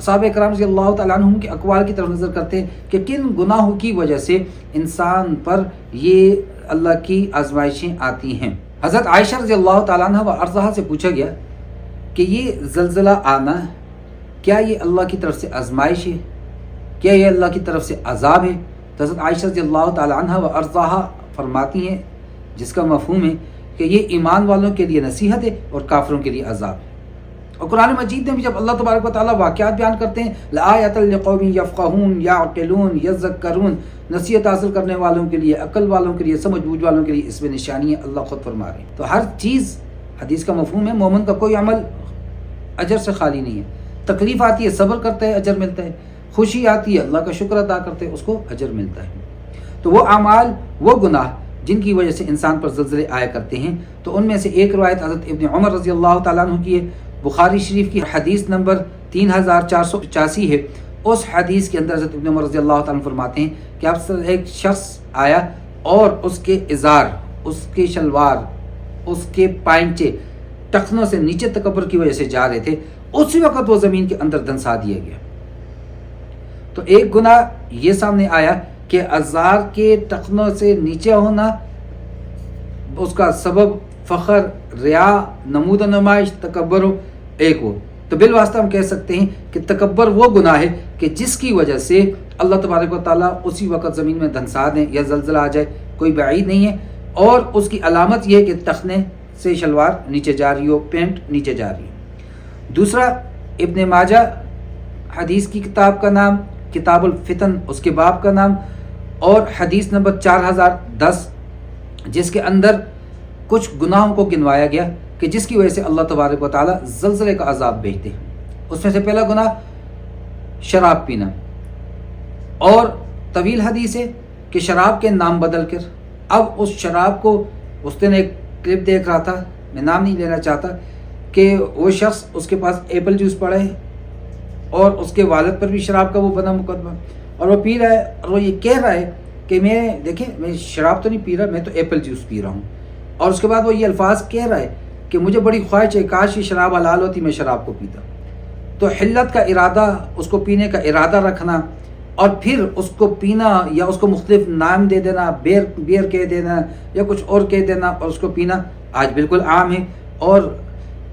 صحابہ کرام رضی اللہ تعالیٰ عنہم کے اقوال کی طرف نظر کرتے ہیں کہ کن گناہوں کی وجہ سے انسان پر یہ اللہ کی آزمائشیں آتی ہیں۔ حضرت عائشہ رضی اللہ تعالیٰ عنہ و ارضاہا سے پوچھا گیا کہ یہ زلزلہ آنا کیا یہ اللہ کی طرف سے آزمائش ہے، کیا یہ اللہ کی طرف سے عذاب ہے؟ تو حضرت عائشہ رضی اللہ تعالیٰ عنہ و ارضاہا فرماتی ہیں جس کا مفہوم ہے کہ یہ ایمان والوں کے لیے نصیحت ہے اور کافروں کے لیے عذاب ہے۔ اور قرآن مجید میں بھی جب اللہ تبارک و تعالیٰ واقعات بیان کرتے ہیں لآیۃ لقوم یفقہون یعقلون یذکرون، نصیحت حاصل کرنے والوں کے لیے، عقل والوں کے لیے، سمجھ بوجھ والوں کے لیے اس میں نشانی ہے، اللہ خود فرما رہے ہیں۔ تو ہر چیز، حدیث کا مفہوم ہے مومن کا کوئی عمل اجر سے خالی نہیں ہے۔ تکلیف آتی ہے صبر کرتا ہے اجر ملتا ہے، خوشی آتی ہے اللہ کا شکر ادا کرتے ہیں اس کو اجر ملتا ہے۔ تو وہ اعمال، وہ گناہ جن کی وجہ سے انسان پر زلزلے آیا کرتے ہیں، تو ان میں سے ایک روایت حضرت ابن عمر رضی اللہ تعالیٰ عنہ کی ہے، بخاری شریف کی حدیث نمبر 3485 ہے۔ اس حدیث کے اندر حضرت ابن عمر رضی اللہ تعالیٰ عنہ فرماتے ہیں کہ آپ سے ایک شخص آیا اور اس کے ازار، اس کے شلوار، اس کے پائنچے ٹخنوں سے نیچے تکبر کی وجہ سے جا رہے تھے، اسی وقت وہ زمین کے اندر دھنسا دیا گیا۔ تو ایک گناہ یہ سامنے آیا کہ ازار کے ٹخنوں سے نیچے ہونا، اس کا سبب فخر، ریا، نمود و نمائش، تکبر ہو، ایک ہو۔ تو بالواسطہ ہم کہہ سکتے ہیں کہ تکبر وہ گناہ ہے کہ جس کی وجہ سے اللہ تبارک و تعالیٰ اسی وقت زمین میں دھنسا دیں یا زلزلہ آ جائے، کوئی بعید نہیں ہے۔ اور اس کی علامت یہ ہے کہ ٹخنے سے شلوار نیچے جا رہی ہو، پینٹ نیچے جا رہی ہو۔ دوسرا، ابن ماجہ حدیث کی کتاب کا نام، کتاب الفتن اس کے باب کا نام، اور حدیث نمبر 4010 جس کے اندر کچھ گناہوں کو گنوایا گیا کہ جس کی وجہ سے اللہ تبارک و تعالیٰ زلزلے کا عذاب بھیجتے ہیں۔ اس میں سے پہلا گناہ شراب پینا، اور طویل حدیث ہے کہ شراب کے نام بدل کر اب اس شراب کو، اس دن ایک کلپ دیکھ رہا تھا، میں نام نہیں لینا چاہتا، کہ وہ شخص اس کے پاس ایپل جوس پڑا ہے اور اس کے والد پر بھی شراب کا وہ بنا مقدمہ، اور وہ پی رہا ہے اور وہ یہ کہہ رہا ہے کہ دیکھیں میں شراب تو نہیں پی رہا، میں تو ایپل جوس پی رہا ہوں۔ اور اس کے بعد وہ یہ الفاظ کہہ رہا ہے کہ مجھے بڑی خواہش ہے کاش یہ شراب حلال ہوتی میں شراب کو پیتا۔ تو حلت کا ارادہ، اس کو پینے کا ارادہ رکھنا اور پھر اس کو پینا یا اس کو مختلف نام دے دینا، بیئر کہہ دینا یا کچھ اور کہہ دینا اور اس کو پینا آج بالکل عام ہے، اور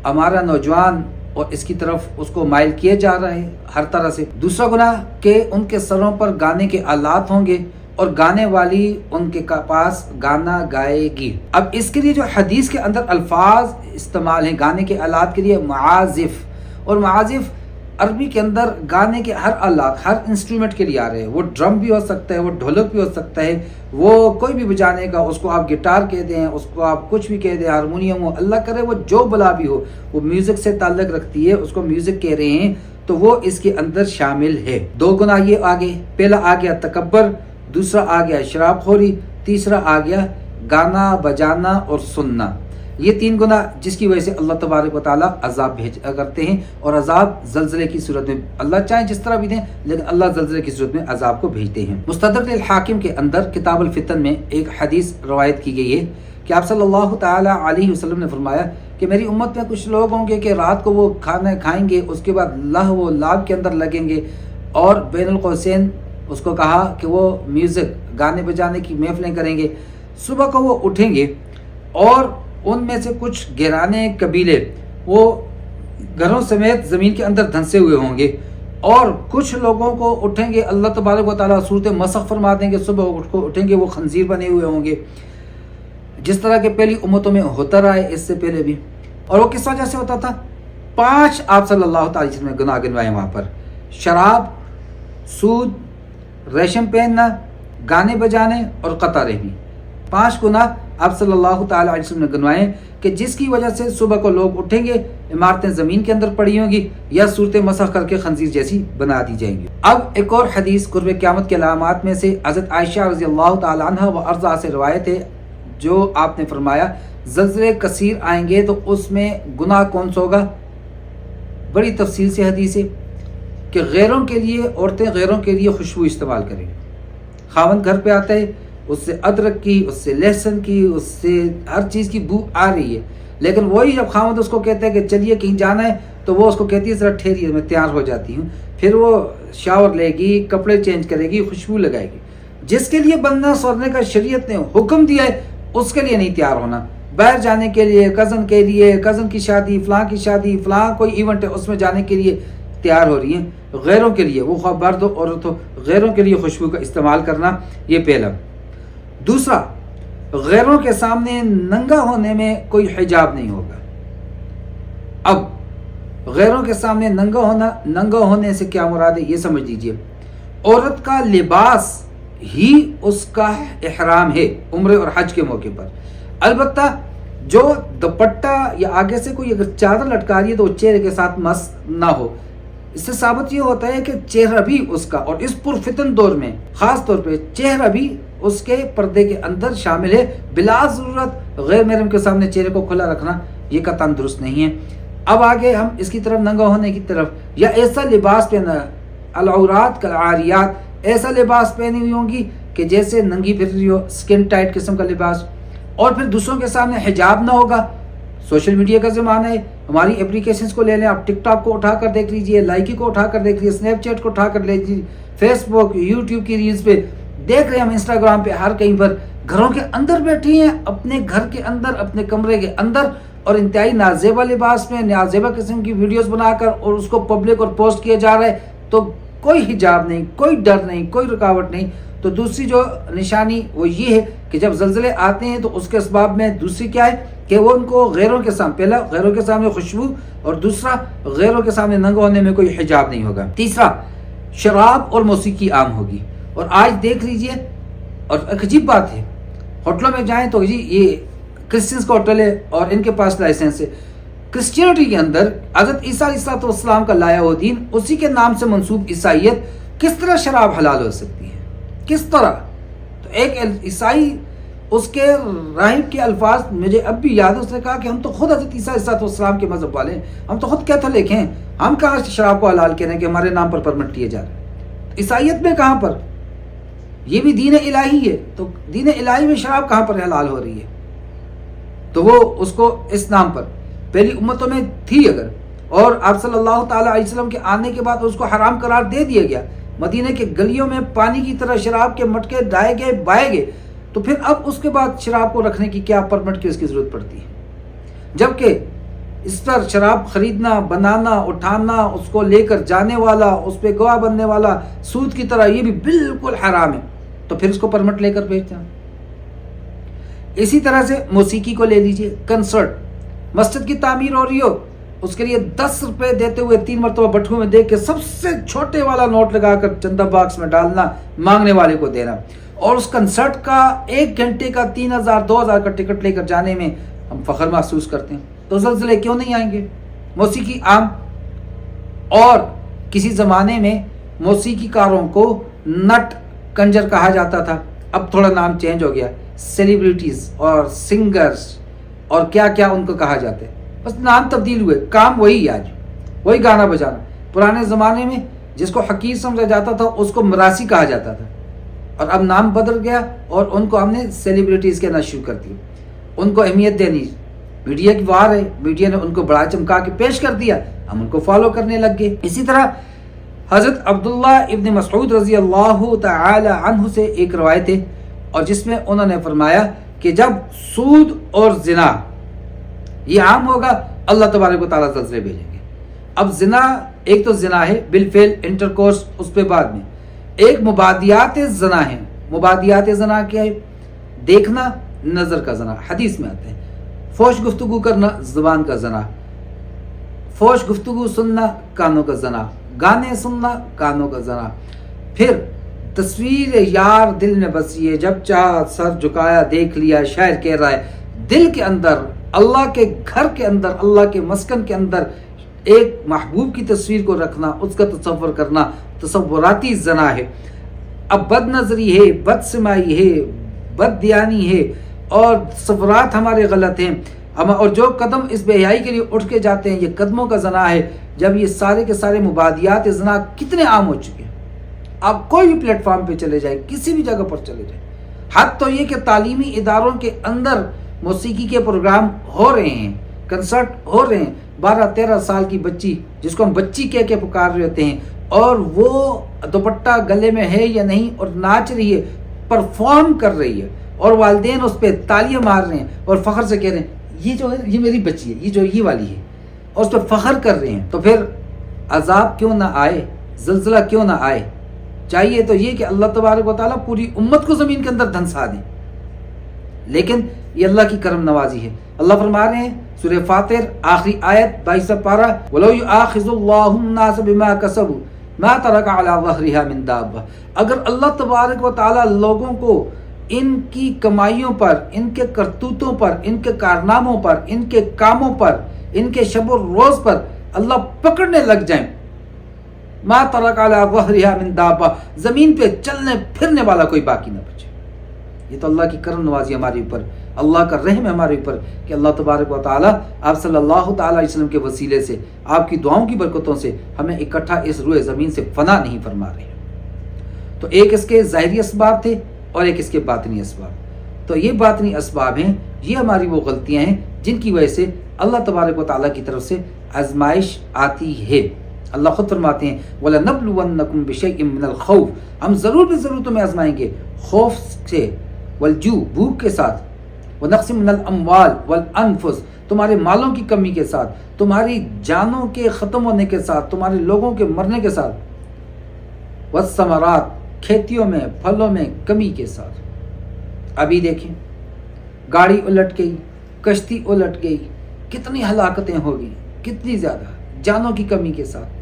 ہمارا نوجوان اور اس کی طرف اس کو مائل کیا جا رہا ہے ہر طرح سے۔ دوسرا گناہ کہ ان کے سروں پر گانے کے آلات ہوں گے اور گانے والی ان کے پاس گانا گائے گی۔ اب اس کے لیے جو حدیث کے اندر الفاظ استعمال ہیں گانے کے آلات کے لیے، معازف، اور معازف عربی کے اندر گانے کے ہر آلات، ہر انسٹرومنٹ کے لیے آ رہے ہیں۔ وہ ڈرم بھی ہو سکتا ہے، وہ ڈھولک بھی ہو سکتا ہے، وہ کوئی بھی بجانے کا، اس کو آپ گٹار کہہ دیں، اس کو آپ کچھ بھی کہہ دیں، ہارمونیم ہو، اللہ کرے وہ جو بلا بھی ہو، وہ میوزک سے تعلق رکھتی ہے، اس کو میوزک کہہ رہے ہیں، تو وہ اس کے اندر شامل ہے۔ دو گناہ یہ آگے، پہلا آ گیا تکبر، دوسرا آ گیا شراب خوری، تیسرا آ گیا گانا بجانا اور سننا۔ یہ تین گناہ جس کی وجہ سے اللہ تبارک و تعالیٰ عذاب بھیجا کرتے ہیں، اور عذاب زلزلے کی صورت میں، اللہ چاہے جس طرح بھی دیں لیکن اللہ زلزلے کی صورت میں عذاب کو بھیجتے ہیں۔ مستدرک الحاکم کے اندر کتاب الفتن میں ایک حدیث روایت کی گئی ہے کہ آپ صلی اللہ تعالیٰ علیہ وسلم نے فرمایا کہ میری امت میں کچھ لوگ ہوں گے کہ رات کو وہ کھانا کھائیں گے، اس کے بعد لہو و لعب کے اندر لگیں گے، اور بین القوسین اس کو کہا کہ وہ میوزک، گانے بجانے کی محفلیں کریں گے۔ صبح کو وہ اٹھیں گے اور ان میں سے کچھ گھرانے قبیلے وہ گھروں سمیت زمین کے اندر دھنسے ہوئے ہوں گے، اور کچھ لوگوں کو اٹھیں گے اللہ تبارک و تعالیٰ صورت مسخ فرما دیں گے، صبح کو اٹھیں گے وہ خنزیر بنے ہوئے ہوں گے، جس طرح کہ پہلی امتوں میں ہوتا رہا ہے اس سے پہلے بھی۔ اور وہ کس وجہ سے ہوتا تھا؟ 5 آپ صلی اللہ تعالی وسلم نے گناہ گنوائے وہاں پر: شراب، سود، ریشم پہننا، گانے بجانے اور قطع رحمی۔ 5 گناہ آپ صلی اللہ تعالی علیہ وسلم نے گنوائے کہ جس کی وجہ سے صبح کو لوگ اٹھیں گے، عمارتیں زمین کے اندر پڑی ہوں گی یا صورت مسخ کر کے خنزیر جیسی بنا دی جائیں گی۔ اب ایک اور حدیث قرب قیامت کے علامات میں سے حضرت عائشہ رضی اللہ تعالی عنہ و ارضا سے روایت ہے، جو آپ نے فرمایا زلزلے کثیر آئیں گے تو اس میں گناہ کون سا ہوگا؟ بڑی تفصیل سے حدیث ہے کہ غیروں کے لیے، عورتیں غیروں کے لیے خوشبو استعمال کریں۔ خاوند گھر پہ آتا ہے، اس سے ادرک کی، اس سے لہسن کی، اس سے ہر چیز کی بو آ رہی ہے، لیکن وہی جب خاوند اس کو کہتا ہے کہ چلیے کہیں جانا ہے، تو وہ اس کو کہتی ہے ذرا ٹھہریے میں تیار ہو جاتی ہوں. پھر وہ شاور لے گی, کپڑے چینج کرے گی, خوشبو لگائے گی. جس کے لیے بندنا سورنے کا شریعت نے حکم دیا ہے اس کے لیے نہیں تیار ہونا. باہر جانے کے لیے, کزن کے لیے, کزن کی شادی, فلاں کی شادی, فلاں کوئی ایونٹ ہے اس میں جانے کے لیے تیار ہو رہی ہیں. غیروں کے لیے, وہ خواہ مرد ہو عورت ہو, غیروں کے لیے خوشبو کا استعمال کرنا, یہ پہلا. دوسرا, غیروں کے سامنے ننگا ہونے میں کوئی حجاب نہیں ہوگا. اب غیروں کے سامنے ننگا ہونے سے کیا مراد ہے یہ سمجھ لیجئے. عورت کا لباس ہی اس کا احرام ہے عمرے اور حج کے موقع پر. البتہ جو دوپٹہ یا آگے سے کوئی اگر چادر لٹکا رہی ہے تو وہ چہرے کے ساتھ مس نہ ہو. اس سے ثابت یہ ہوتا ہے کہ چہرہ بھی اس کا, اور اس پرفتن دور میں خاص طور پہ چہرہ بھی اس کے پردے کے اندر شامل ہے. بلا ضرورت غیر محرم کے سامنے چہرے کو کھلا رکھنا یہ قطعاً درست نہیں ہے. اب آگے ہم اس کی طرف ننگا ہونے کی طرف, یا ایسا لباس پہنا, العورات کالعاریات, ایسا لباس پہنی ہوئی ہوں گی کہ جیسے ننگی پھر رہی ہو, سکن ٹائٹ قسم کا لباس. اور پھر دوسروں کے سامنے حجاب نہ ہوگا. سوشل میڈیا کا زمانہ ہے, ہماری اپلیکیشنز کو لے لیں آپ, ٹک ٹاک کو اٹھا کر دیکھ لیجئے, لائکی کو اٹھا کر دیکھ لیجئے, اسنیپ چیٹ کو اٹھا کر لے لیجئے, فیس بک, یوٹیوب کی ریلز پہ دیکھ رہے ہیں ہم, انسٹاگرام پہ, ہر کہیں پر گھروں کے اندر بیٹھی ہیں, اپنے گھر کے اندر, اپنے کمرے کے اندر, اور انتہائی نازیبا لباس میں نازیبا قسم کی ویڈیوز بنا کر اور اس کو پبلک اور پوسٹ کیا جا رہا ہے. تو کوئی حجاب نہیں, کوئی ڈر نہیں, کوئی رکاوٹ نہیں. تو دوسری جو نشانی وہ یہ ہے کہ جب زلزلے آتے ہیں تو اس کے اسباب میں دوسری کیا ہے کہ وہ ان کو غیروں کے سامنے, پہلا غیروں کے سامنے خوشبو, اور دوسرا غیروں کے سامنے ننگا ہونے میں کوئی حجاب نہیں ہوگا. تیسرا, شراب اور موسیقی عام ہوگی. اور آج دیکھ لیجئے, اور ایک عجیب بات ہے, ہوٹلوں میں جائیں تو جی یہ کرسچنز کا ہوٹل ہے اور ان کے پاس لائسنس ہے. کرسچینٹی کے اندر حضرت عیسیٰ علیہ السلام کا لایا ہوا دین, اسی کے نام سے منسوب عیسائیت, کس طرح شراب حلال ہو سکتی ہے, کس طرح؟ تو ایک عیسائی, اس کے راہب کے الفاظ مجھے اب بھی یاد ہے, اس نے کہا کہ ہم تو خود حضرت عیسیٰ علیہ السلام کے مذہب والے ہیں, ہم تو خود کیتھولک ہیں, ہم کہاں شراب کو حلال کہہ رہے ہیں کہ ہمارے نام پر پرمٹ لیے جا رہے ہیں. عیسائیت میں کہاں پر, یہ بھی دین الہی ہے, تو دین الہی میں شراب کہاں پر حلال ہو رہی ہے؟ تو وہ اس کو اس نام پر پہلی امتوں میں تھی اگر, اور آپ صلی اللہ تعالیٰ علیہ وسلم کے آنے کے بعد اس کو حرام قرار دے دیا گیا, مدینہ کے گلیوں میں پانی کی طرح شراب کے مٹکے ڈائے گئے, بائے گئے, تو پھر اب اس کے بعد شراب کو رکھنے کی کیا پرمٹ کی اس کی ضرورت پڑتی ہے؟ جبکہ اس پر شراب خریدنا, بنانا, اٹھانا, اس کو لے کر جانے والا, اس پہ گواہ بننے والا سود کی طرح, یہ بھی بالکل حرام ہے. تو پھر اس کو پرمٹ لے کر بھیجتے ہیں. اسی طرح سے موسیقی کو لے لیجئے, کنسرٹ, مسجد کی تعمیر ہو رہی ہو, اس کے لیے 10 روپے دیتے ہوئے 3 مرتبہ بٹھوں میں دیکھ کے سب سے چھوٹے والا نوٹ لگا کر چندہ باکس میں ڈالنا, مانگنے والے کو دینا, اور اس کنسرٹ کا 1 گھنٹے کا 3000 2000 کا ٹکٹ لے کر جانے میں ہم فخر محسوس کرتے ہیں. تو زلزلے کیوں نہیں آئیں گے؟ موسیقی عام. اور کسی زمانے میں موسیقی کاروں کو نٹ کنجر کہا جاتا تھا, اب تھوڑا نام چینج ہو گیا, سیلیبریٹیز اور سنگرز اور کیا کیا ان کو کہا جاتا ہے, بس نام تبدیل ہوئے, کام وہی, آج وہی گانا بجانا. پرانے زمانے میں جس کو حقیر سمجھا جاتا تھا اس کو مراسی کہا جاتا تھا, اور اب نام بدل گیا اور ان کو ہم نے سیلیبریٹیز کہنا شروع کر دیا. ان کو اہمیت دینی, میڈیا کی وار ہے, میڈیا نے ان کو بڑا چمکا کے پیش کر دیا, ہم ان کو فالو کرنے لگ گئے. اسی طرح حضرت عبداللہ ابن مسعود رضی اللہ تعالی عنہ سے ایک روایت ہے, اور جس میں انہوں نے فرمایا کہ جب سود اور زنا یہ عام ہوگا, اللہ تبارک و تعالیٰ زلزلے بھیجیں گے. اب زنا, ایک تو زنا ہے بالفعل انٹرکورس, اس پہ بعد میں ایک مبادیات زنا ہے. مبادیات زنا کیا ہے؟ دیکھنا, نظر کا زنا, حدیث میں آتے ہیں. فوش گفتگو کرنا, زبان کا زنا. فوش گفتگو سننا, کانوں کا زنا. گانے سننا, کانوں کا زنا. پھر تصویر یار دل میں بسی ہے, جب چاہ سر جھکایا دیکھ لیا, شاعر کہہ رہا ہے. دل کے اندر, اللہ کے گھر کے اندر, اللہ کے مسکن کے اندر ایک محبوب کی تصویر کو رکھنا, اس کا تصور کرنا, تصوراتی زنا ہے. اب بد نظری ہے, بد سمائی ہے, بد دیانی ہے, اور تصورات ہمارے غلط ہیں, اور جو قدم اس بے حیائی کے لیے اٹھ کے جاتے ہیں, یہ قدموں کا زنا ہے. جب یہ سارے کے سارے مبادیات زنا کتنے عام ہو چکے ہیں, آپ کوئی بھی پلیٹ فارم پہ چلے جائیں, کسی بھی جگہ پر چلے جائیں. حد تو یہ کہ تعلیمی اداروں کے اندر موسیقی کے پروگرام ہو رہے ہیں, کنسرٹ ہو رہے ہیں, 12-13 سال کی بچی جس کو ہم بچی کہہ کے پکار رہے ہوتے ہیں، اور وہ دوپٹہ گلے میں ہے یا نہیں اور ناچ رہی ہے، پرفارم کر رہی ہے، اور والدین اس پہ تالیاں مار رہے ہیں اور فخر سے کہہ رہے ہیں یہ جو ہے یہ میری بچی ہے، یہ والی ہے، اور اس پہ فخر کر رہے ہیں، تو پھر عذاب کیوں نہ آئے، زلزلہ کیوں نہ آئے؟ چاہیے تو یہ کہ اللہ تبارک و تعالیٰ پوری امت کو زمین کے اندر دھنسا دیں، لیکن یہ اللہ کی کرم نوازی ہے۔ اللہ فرما رہے ہیں سورہ فاطر آخری آیت 22 پارہ، وَلَوْ يُؤَاخِذُ اللَّهُ النَّاسَ بِمَا كَسَبُوا مَا تَرَكَ عَلَى ظَهْرِهَا مِن دَابَّةٍ، اگر اللہ تبارک و تعالیٰ لوگوں کو ان کی کمائیوں پر، ان کے کرتوتوں پر، ان کے کارناموں پر، ان کے کاموں پر، ان کے شب و روز پر اللہ پکڑنے لگ جائیں، ما ترک علی ظہرها من دابہ، زمین پہ چلنے پھرنے والا کوئی باقی نہ بچے۔ یہ تو اللہ کی کرم نوازی ہمارے اوپر، اللہ کا رحم ہے ہمارے اوپر کہ اللہ تبارک و تعالیٰ آپ صلی اللہ تعالیٰ علیہ وسلم کے وسیلے سے، آپ کی دعاؤں کی برکتوں سے ہمیں اکٹھا اس روئے زمین سے فنا نہیں فرما رہے ہیں۔ تو ایک اس کے ظاہری اسباب تھے اور ایک اس کے باطنی اسباب۔ تو یہ باطنی اسباب ہیں، یہ ہماری وہ غلطیاں ہیں جن کی وجہ سے اللہ تبارک و تعالیٰ کی طرف سے آزمائش آتی ہے۔ اللہ خود فرماتے ہیں وَلَنَبْلُوَنَّكُمْ بِشَيْءٍ مِّنَ الْخَوْفِ، ہم ضرور بھی ضرور تمہیں آزمائیں گے خوف سے، والجوع بھوک کے ساتھ، وَنَقْصٍ مِّنَ الْأَمْوَالِ وَالْأَنفُسِ تمہارے مالوں کی کمی کے ساتھ، تمہاری جانوں کے ختم ہونے کے ساتھ، تمہارے لوگوں کے مرنے کے ساتھ، وَالثَّمَرَاتِ کھیتیوں میں پھلوں میں کمی کے ساتھ۔ ابھی دیکھیں گاڑی الٹ گئی، کشتی الٹ گئی، کتنی ہلاکتیں ہو گئی، کتنی زیادہ جانوں کی کمی کے ساتھ،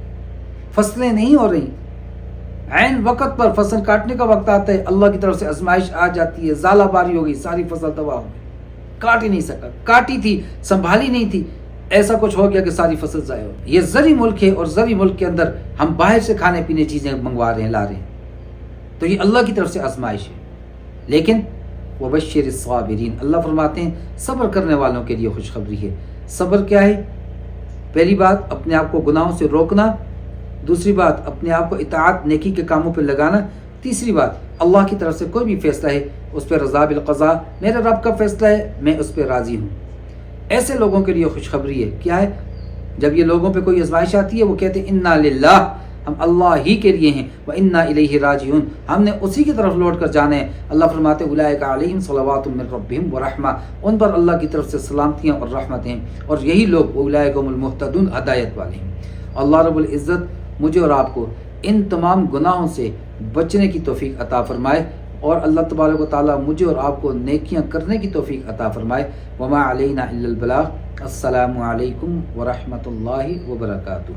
فصلیں نہیں ہو رہی، عین وقت پر فصل کاٹنے کا وقت آتا ہے اللہ کی طرف سے آزمائش آ جاتی ہے، ژالہ باری ہو گئی، ساری فصل تباہ ہو گئی، کاٹ ہی نہیں سکا، کاٹی تھی سنبھالی نہیں تھی، ایسا کچھ ہو گیا کہ ساری فصل ضائع ہو گئی۔ یہ زرعی ملک ہے اور زرعی ملک کے اندر ہم باہر سے کھانے پینے چیزیں منگوا رہے ہیں، لا رہے ہیں، تو یہ اللہ کی طرف سے آزمائش ہے۔ لیکن وَبَشِّرِ الصَّابِرِينَ اللہ فرماتے ہیں صبر کرنے والوں کے لیے خوشخبری ہے۔ صبر کیا ہے؟ پہلی بات اپنے آپ کو گناہوں سے روکنا، دوسری بات اپنے آپ کو اطاعت نیکی کے کاموں پہ لگانا، تیسری بات اللہ کی طرف سے کوئی بھی فیصلہ ہے اس پہ رضا بالقضاء، میرے رب کا فیصلہ ہے میں اس پہ راضی ہوں۔ ایسے لوگوں کے لیے خوشخبری ہے۔ کیا ہے؟ جب یہ لوگوں پہ کوئی آزمائش آتی ہے وہ کہتے ہیں انا للہ، ہم اللہ ہی کے لیے ہیں، وَإِنَّا إِلَيْهِ راجعون، ہم نے اسی کی طرف لوٹ کر جانا ہے۔ اللہ فرماتے اولئک علیہم صلوات من ربہم ورحمہ، ان پر اللہ کی طرف سے سلامتیاں اور رحمتیں، اور یہی لوگ اولئک هم المہتدون ہدایت والے ہیں۔ اللہ رب العزت مجھے اور آپ کو ان تمام گناہوں سے بچنے کی توفیق عطا فرمائے، اور اللہ تبارک و تعالیٰ مجھے اور آپ کو نیکیاں کرنے کی توفیق عطا فرمائے۔ وما علینا الا البلاغ۔ السلام علیکم ورحمۃ اللہ وبرکاتہ۔